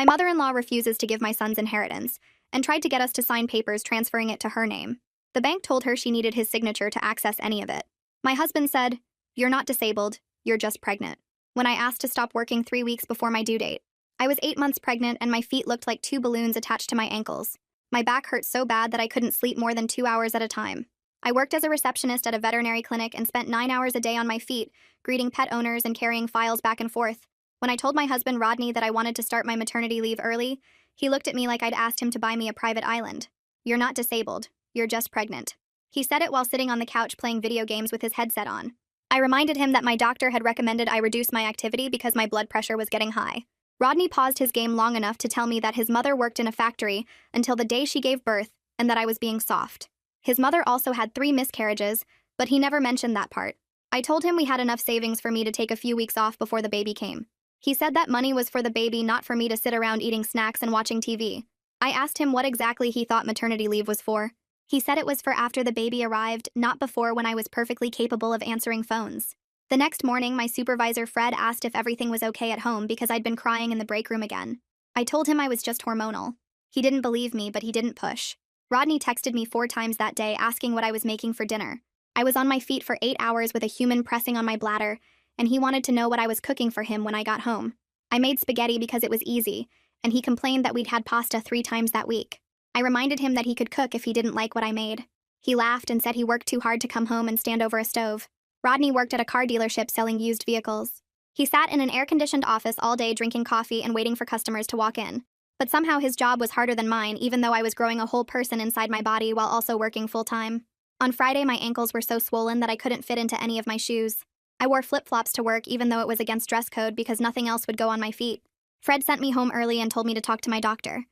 My mother-in-law refuses to give my son's inheritance and tried to get us to sign papers transferring it to her name. The bank told her she needed his signature to access any of it. My husband said, "You're not disabled, you're just pregnant," when I asked to stop working 3 weeks before my due date. I was 8 months pregnant and my feet looked like 2 balloons attached to my ankles. My back hurt so bad that I couldn't sleep more than 2 hours at a time. I worked as a receptionist at a veterinary clinic and spent 9 hours a day on my feet, greeting pet owners and carrying files back and forth. When I told my husband Rodney that I wanted to start my maternity leave early, he looked at me like I'd asked him to buy me a private island. "You're not disabled, you're just pregnant." He said it while sitting on the couch playing video games with his headset on. I reminded him that my doctor had recommended I reduce my activity because my blood pressure was getting high. Rodney paused his game long enough to tell me that his mother worked in a factory until the day she gave birth and that I was being soft. His mother also had 3 miscarriages, but he never mentioned that part. I told him we had enough savings for me to take a few weeks off before the baby came. He said that money was for the baby, not for me to sit around eating snacks and watching TV. I asked him what exactly he thought maternity leave was for. He said it was for after the baby arrived, not before, when I was perfectly capable of answering phones. The next morning, my supervisor Fred asked if everything was okay at home because I'd been crying in the break room again. I told him I was just hormonal. He didn't believe me, but he didn't push. Rodney texted me 4 times that day asking what I was making for dinner. I was on my feet for 8 hours with a human pressing on my bladder, and he wanted to know what I was cooking for him when I got home. I made spaghetti because it was easy, and he complained that we'd had pasta 3 times that week. I reminded him that he could cook if he didn't like what I made. He laughed and said he worked too hard to come home and stand over a stove. Rodney worked at a car dealership selling used vehicles. He sat in an air-conditioned office all day drinking coffee and waiting for customers to walk in. But somehow his job was harder than mine, even though I was growing a whole person inside my body while also working full-time. On Friday, my ankles were so swollen that I couldn't fit into any of my shoes. I wore flip-flops to work even though it was against dress code because nothing else would go on my feet. Fred sent me home early and told me to talk to my doctor.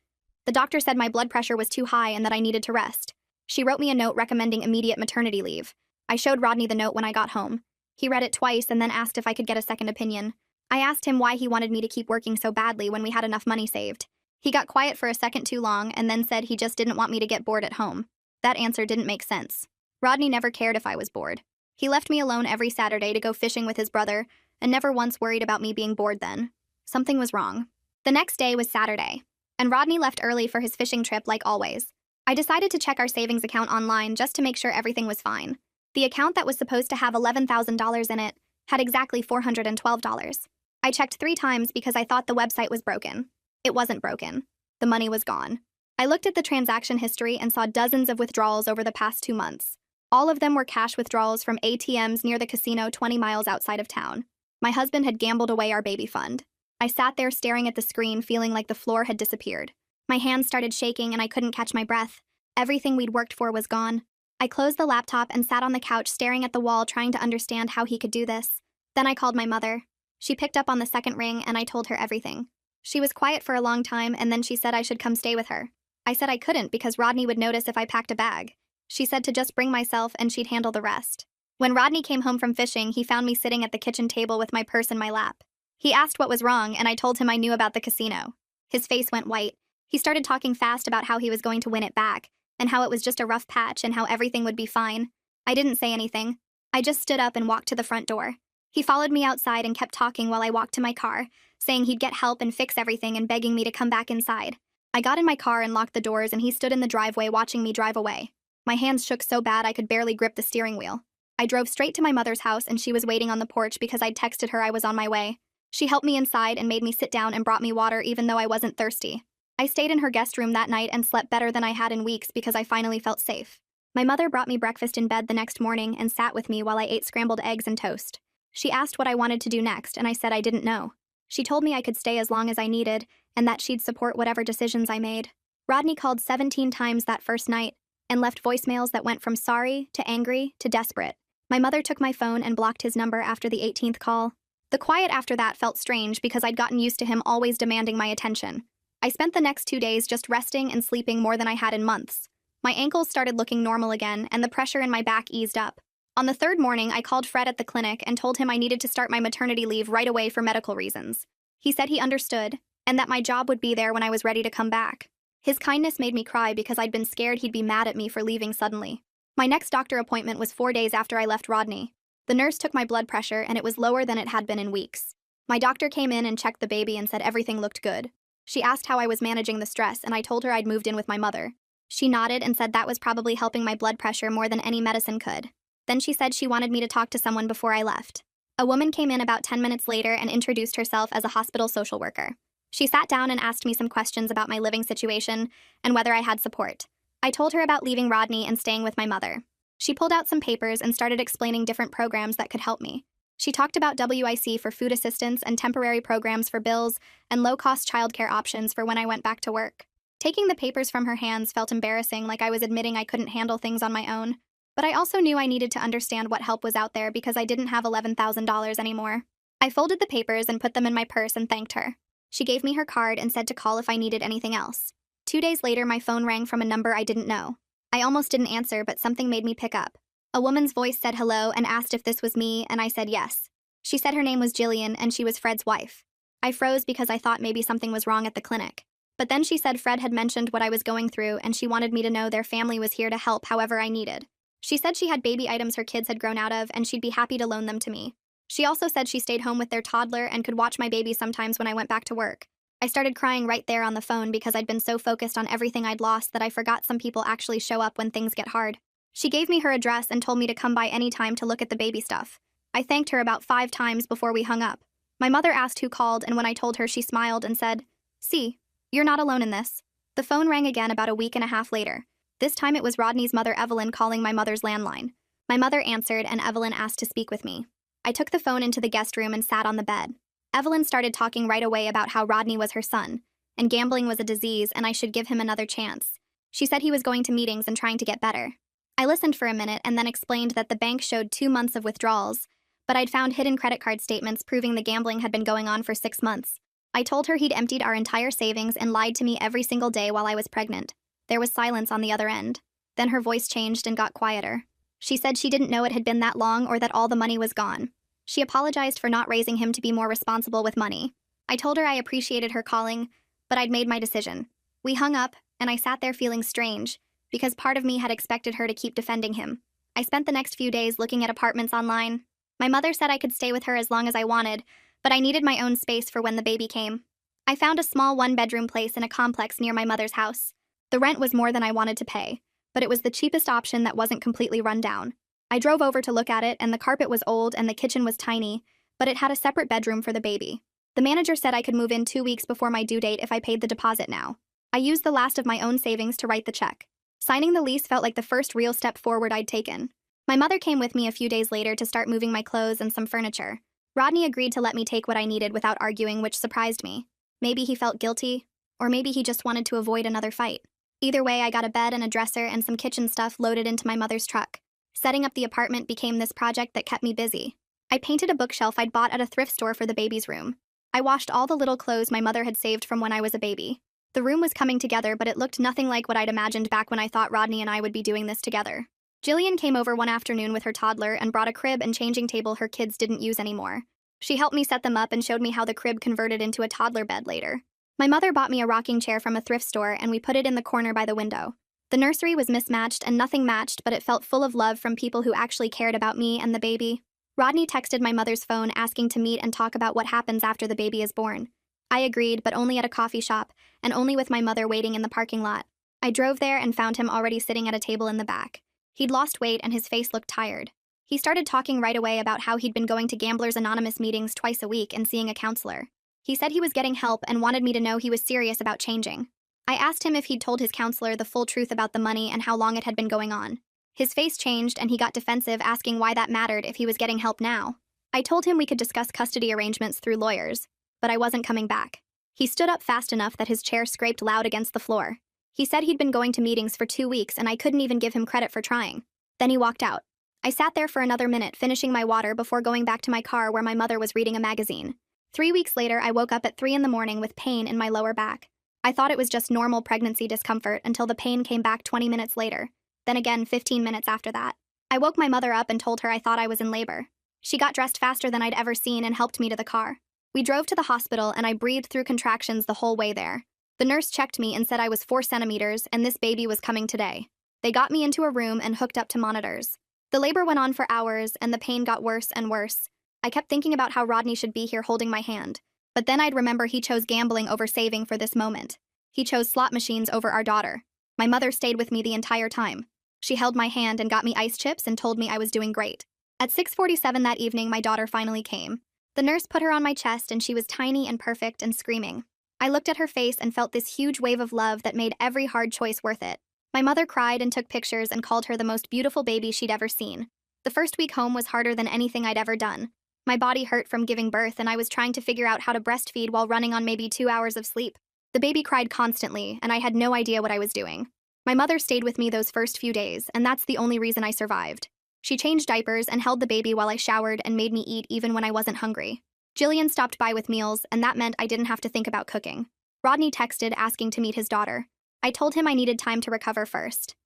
The doctor said my blood pressure was too high and that I needed to rest. She wrote me a note recommending immediate maternity leave. I showed Rodney the note when I got home. He read it twice and then asked if I could get a second opinion. I asked him why he wanted me to keep working so badly when we had enough money saved. He got quiet for a second too long and then said he just didn't want me to get bored at home. That answer didn't make sense. Rodney never cared if I was bored. He left me alone every Saturday to go fishing with his brother and never once worried about me being bored then. Something was wrong. The next day was Saturday, and Rodney left early for his fishing trip like always. I decided to check our savings account online just to make sure everything was fine. The account that was supposed to have $11,000 in it had exactly $412. I checked 3 times because I thought the website was broken. It wasn't broken. The money was gone. I looked at the transaction history and saw dozens of withdrawals over the past 2 months. All of them were cash withdrawals from ATMs near the casino 20 miles outside of town. My husband had gambled away our baby fund. I sat there staring at the screen, feeling like the floor had disappeared. My hands started shaking and I couldn't catch my breath. Everything we'd worked for was gone. I closed the laptop and sat on the couch staring at the wall, trying to understand how he could do this. Then I called my mother. She picked up on the second ring and I told her everything. She was quiet for a long time and then she said I should come stay with her. I said I couldn't because Rodney would notice if I packed a bag. She said to just bring myself and she'd handle the rest. When Rodney came home from fishing, he found me sitting at the kitchen table with my purse in my lap. He asked what was wrong and I told him I knew about the casino. His face went white. He started talking fast about how he was going to win it back and how it was just a rough patch and how everything would be fine. I didn't say anything. I just stood up and walked to the front door. He followed me outside and kept talking while I walked to my car, saying he'd get help and fix everything and begging me to come back inside. I got in my car and locked the doors and he stood in the driveway watching me drive away. My hands shook so bad I could barely grip the steering wheel. I drove straight to my mother's house and she was waiting on the porch because I'd texted her I was on my way. She helped me inside and made me sit down and brought me water even though I wasn't thirsty. I stayed in her guest room that night and slept better than I had in weeks because I finally felt safe. My mother brought me breakfast in bed the next morning and sat with me while I ate scrambled eggs and toast. She asked what I wanted to do next and I said I didn't know. She told me I could stay as long as I needed and that she'd support whatever decisions I made. Rodney called 17 times that first night and left voicemails that went from sorry to angry to desperate. My mother took my phone and blocked his number after the 18th call. The quiet after that felt strange because I'd gotten used to him always demanding my attention. I spent the next 2 days just resting and sleeping more than I had in months. My ankles started looking normal again and the pressure in my back eased up. On the 3rd morning, I called Fred at the clinic and told him I needed to start my maternity leave right away for medical reasons. He said he understood and that my job would be there when I was ready to come back. His kindness made me cry because I'd been scared he'd be mad at me for leaving suddenly. My next doctor appointment was 4 days after I left Rodney. The nurse took my blood pressure and it was lower than it had been in weeks. My doctor came in and checked the baby and said everything looked good. She asked how I was managing the stress, and I told her I'd moved in with my mother. She nodded and said that was probably helping my blood pressure more than any medicine could. Then she said she wanted me to talk to someone before I left. A woman came in about 10 minutes later and introduced herself as a hospital social worker. She sat down and asked me some questions about my living situation and whether I had support. I told her about leaving Rodney and staying with my mother. She pulled out some papers and started explaining different programs that could help me. She talked about WIC for food assistance and temporary programs for bills and low-cost childcare options for when I went back to work. Taking the papers from her hands felt embarrassing, like I was admitting I couldn't handle things on my own. But I also knew I needed to understand what help was out there because I didn't have $11,000 anymore. I folded the papers and put them in my purse and thanked her. She gave me her card and said to call if I needed anything else. 2 days later, my phone rang from a number I didn't know. I almost didn't answer, but something made me pick up. A woman's voice said hello and asked if this was me, and I said yes. She said her name was Jillian and she was Fred's wife. I froze because I thought maybe something was wrong at the clinic. But then she said Fred had mentioned what I was going through and she wanted me to know their family was here to help however I needed. She said she had baby items her kids had grown out of and she'd be happy to loan them to me. She also said she stayed home with their toddler and could watch my baby sometimes when I went back to work. I started crying right there on the phone because I'd been so focused on everything I'd lost that I forgot some people actually show up when things get hard. She gave me her address and told me to come by any time to look at the baby stuff. I thanked her about 5 times before we hung up. My mother asked who called, and when I told her, she smiled and said, "See, you're not alone in this." The phone rang again about a week and a half later. This time it was Rodney's mother, Evelyn, calling my mother's landline. My mother answered, and Evelyn asked to speak with me. I took the phone into the guest room and sat on the bed. Evelyn started talking right away about how Rodney was her son, and gambling was a disease and I should give him another chance. She said he was going to meetings and trying to get better. I listened for a minute and then explained that the bank showed 2 months of withdrawals, but I'd found hidden credit card statements proving the gambling had been going on for 6 months. I told her he'd emptied our entire savings and lied to me every single day while I was pregnant. There was silence on the other end. Then her voice changed and got quieter. She said she didn't know it had been that long or that all the money was gone. She apologized for not raising him to be more responsible with money. I told her I appreciated her calling, but I'd made my decision. We hung up, and I sat there feeling strange, because part of me had expected her to keep defending him. I spent the next few days looking at apartments online. My mother said I could stay with her as long as I wanted, but I needed my own space for when the baby came. I found a small 1-bedroom place in a complex near my mother's house. The rent was more than I wanted to pay, but it was the cheapest option that wasn't completely run down. I drove over to look at it, and the carpet was old and the kitchen was tiny, but it had a separate bedroom for the baby. The manager said I could move in 2 weeks before my due date if I paid the deposit now. I used the last of my own savings to write the check. Signing the lease felt like the first real step forward I'd taken. My mother came with me a few days later to start moving my clothes and some furniture. Rodney agreed to let me take what I needed without arguing, which surprised me. Maybe he felt guilty, or maybe he just wanted to avoid another fight. Either way, I got a bed and a dresser and some kitchen stuff loaded into my mother's truck. Setting up the apartment became this project that kept me busy. I painted a bookshelf I'd bought at a thrift store for the baby's room. I washed all the little clothes my mother had saved from when I was a baby. The room was coming together, but it looked nothing like what I'd imagined back when I thought Rodney and I would be doing this together. Jillian came over one afternoon with her toddler and brought a crib and changing table her kids didn't use anymore. She helped me set them up and showed me how the crib converted into a toddler bed later. My mother bought me a rocking chair from a thrift store and we put it in the corner by the window. The nursery was mismatched and nothing matched, but it felt full of love from people who actually cared about me and the baby. Rodney texted my mother's phone asking to meet and talk about what happens after the baby is born. I agreed, but only at a coffee shop, and only with my mother waiting in the parking lot. I drove there and found him already sitting at a table in the back. He'd lost weight and his face looked tired. He started talking right away about how he'd been going to Gamblers Anonymous meetings twice a week and seeing a counselor. He said he was getting help and wanted me to know he was serious about changing. I asked him if he'd told his counselor the full truth about the money and how long it had been going on. His face changed and he got defensive, asking why that mattered if he was getting help now. I told him we could discuss custody arrangements through lawyers, but I wasn't coming back. He stood up fast enough that his chair scraped loud against the floor. He said he'd been going to meetings for 2 weeks and I couldn't even give him credit for trying. Then he walked out. I sat there for another minute finishing my water before going back to my car where my mother was reading a magazine. 3 weeks later, I woke up at 3 in the morning with pain in my lower back. I thought it was just normal pregnancy discomfort until the pain came back 20 minutes later, then again 15 minutes after that. I woke my mother up and told her I thought I was in labor. She got dressed faster than I'd ever seen and helped me to the car. We drove to the hospital and I breathed through contractions the whole way there. The nurse checked me and said I was 4 centimeters and this baby was coming today. They got me into a room and hooked up to monitors. The labor went on for hours and the pain got worse and worse. I kept thinking about how Rodney should be here holding my hand. But then I'd remember he chose gambling over saving for this moment. He chose slot machines over our daughter. My mother stayed with me the entire time. She held my hand and got me ice chips and told me I was doing great. At 6:47 that evening, my daughter finally came. The nurse put her on my chest and she was tiny and perfect and screaming. I looked at her face and felt this huge wave of love that made every hard choice worth it. My mother cried and took pictures and called her the most beautiful baby she'd ever seen. The first week home was harder than anything I'd ever done. My body hurt from giving birth and I was trying to figure out how to breastfeed while running on maybe 2 hours of sleep. The baby cried constantly and I had no idea what I was doing. My mother stayed with me those first few days, and that's the only reason I survived. She changed diapers and held the baby while I showered and made me eat even when I wasn't hungry. Jillian stopped by with meals, and that meant I didn't have to think about cooking. Rodney texted asking to meet his daughter. I told him I needed time to recover first.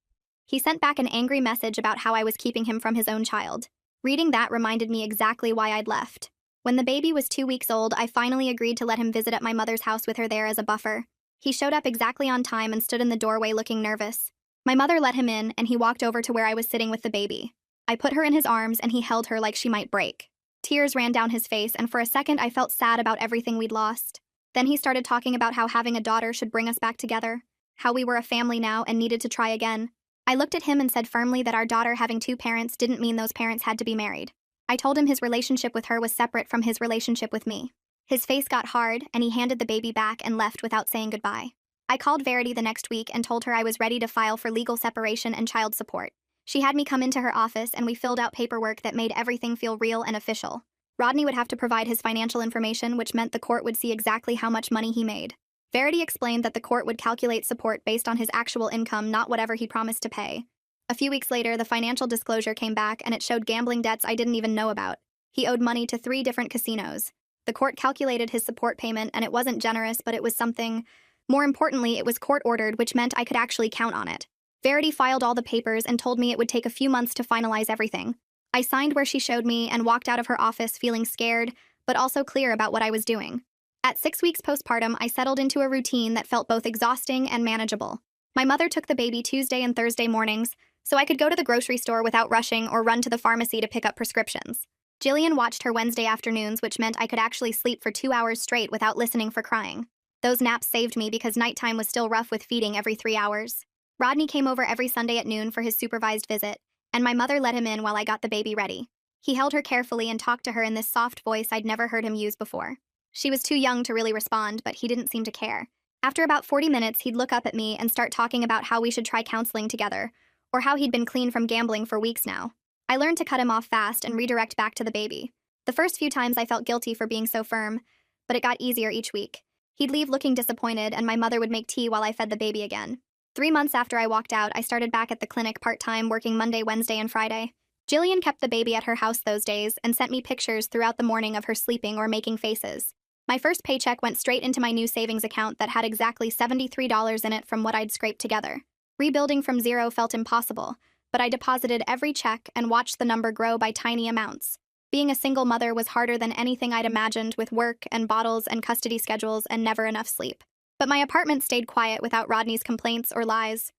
He sent back an angry message about how I was keeping him from his own child. Reading that reminded me exactly why I'd left. When the baby was 2 weeks old, I finally agreed to let him visit at my mother's house with her there as a buffer. He showed up exactly on time and stood in the doorway looking nervous. My mother let him in, and he walked over to where I was sitting with the baby. I put her in his arms, and he held her like she might break. Tears ran down his face, and for a second I felt sad about everything we'd lost. Then he started talking about how having a daughter should bring us back together, how we were a family now and needed to try again. I looked at him and said firmly that our daughter having 2 parents didn't mean those parents had to be married. I told him his relationship with her was separate from his relationship with me. His face got hard, and he handed the baby back and left without saying goodbye. I called Verity the next week and told her I was ready to file for legal separation and child support. She had me come into her office and we filled out paperwork that made everything feel real and official. Rodney would have to provide his financial information, which meant the court would see exactly how much money he made. Verity explained that the court would calculate support based on his actual income, not whatever he promised to pay. A few weeks later, the financial disclosure came back and it showed gambling debts I didn't even know about. He owed money to 3 different casinos. The court calculated his support payment and it wasn't generous, but it was something. More importantly, it was court-ordered, which meant I could actually count on it. Verity filed all the papers and told me it would take a few months to finalize everything. I signed where she showed me and walked out of her office feeling scared, but also clear about what I was doing. At 6 weeks postpartum, I settled into a routine that felt both exhausting and manageable. My mother took the baby Tuesday and Thursday mornings, so I could go to the grocery store without rushing or run to the pharmacy to pick up prescriptions. Jillian watched her Wednesday afternoons, which meant I could actually sleep for 2 hours straight without listening for crying. Those naps saved me because nighttime was still rough with feeding every 3 hours. Rodney came over every Sunday at noon for his supervised visit, and my mother let him in while I got the baby ready. He held her carefully and talked to her in this soft voice I'd never heard him use before. She was too young to really respond, but he didn't seem to care. After about 40 minutes, he'd look up at me and start talking about how we should try counseling together, or how he'd been clean from gambling for weeks now. I learned to cut him off fast and redirect back to the baby. The first few times I felt guilty for being so firm, but it got easier each week. He'd leave looking disappointed, and my mother would make tea while I fed the baby again. 3 months after I walked out, I started back at the clinic part-time, working Monday, Wednesday, and Friday. Jillian kept the baby at her house those days and sent me pictures throughout the morning of her sleeping or making faces. My first paycheck went straight into my new savings account that had exactly $73 in it from what I'd scraped together. Rebuilding from zero felt impossible, but I deposited every check and watched the number grow by tiny amounts. Being a single mother was harder than anything I'd imagined, with work and bottles and custody schedules and never enough sleep. But my apartment stayed quiet without Rodney's complaints or lies.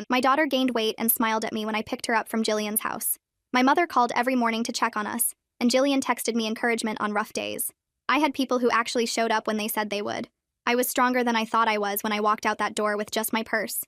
My daughter gained weight and smiled at me when I picked her up from Jillian's house. My mother called every morning to check on us, and Jillian texted me encouragement on rough days. I had people who actually showed up when they said they would. I was stronger than I thought I was when I walked out that door with just my purse.